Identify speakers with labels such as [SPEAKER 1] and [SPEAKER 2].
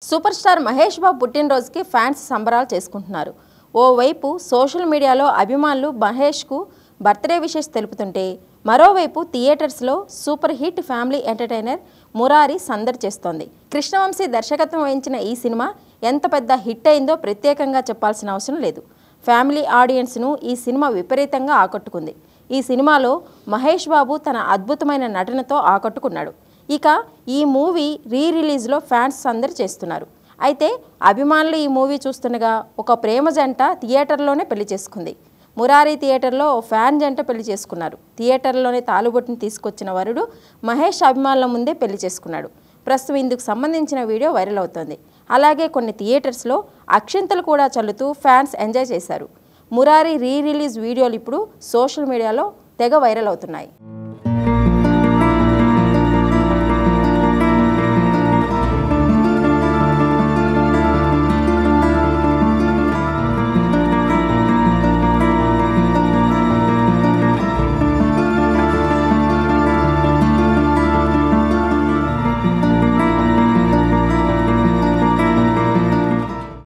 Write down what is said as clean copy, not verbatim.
[SPEAKER 1] Super star Mahesh Babu పుట్టినరోజుకి fans సంబరాలు చేసుకుంటున్నారు. ఓవైపు సోషల్ మీడియాలో అభిమానులు మహేష్కు బర్త్డే విషెస్ తెలుపుతుంటే మరోవైపు థియేటర్స్లో super hit family entertainer Murari సందడి చేస్తోంది. కృష్ణవంశీ దర్శకత్వం వహించిన ఈ సినిమా ఎంత పెద్ద హిట్ అయిందో ప్రత్యేకంగా చెప్పాల్సిన అవసరం లేదు. ఫ్యామిలీ ఆడియన్స్ను ఈ సినిమా విపరీతంగా ఆకట్టుకుంది. ఈ సినిమాలో మహేష్ బాబు తన అద్భుతమైన నటనతో ఆకట్టుకున్నాడు. ఇక ఈ మూవీ రిలీజ్లో ఫ్యాన్స్ సందడి చేస్తున్నారు. అయితే అభిమానులు ఈ మూవీ చూస్తుండగా ఒక ప్రేమ జంట థియేటర్లోనే పెళ్లి చేసుకుంది. మురారి థియేటర్లో ఓ ఫ్యాన్ జంట పెళ్లి చేసుకున్నారు. థియేటర్లోనే తాలుబొట్టును తీసుకొచ్చిన వరుడు మహేష్ అభిమానుల ముందే పెళ్లి చేసుకున్నాడు. ప్రస్తుతం ఇందుకు సంబంధించిన వీడియో వైరల్ అవుతోంది. అలాగే కొన్ని థియేటర్స్లో అక్షింతలు కూడా చల్లుతూ ఫ్యాన్స్ ఎంజాయ్ చేశారు. మురారి రిలీజ్ వీడియోలు ఇప్పుడు సోషల్ మీడియాలో తెగ వైరల్ అవుతున్నాయి.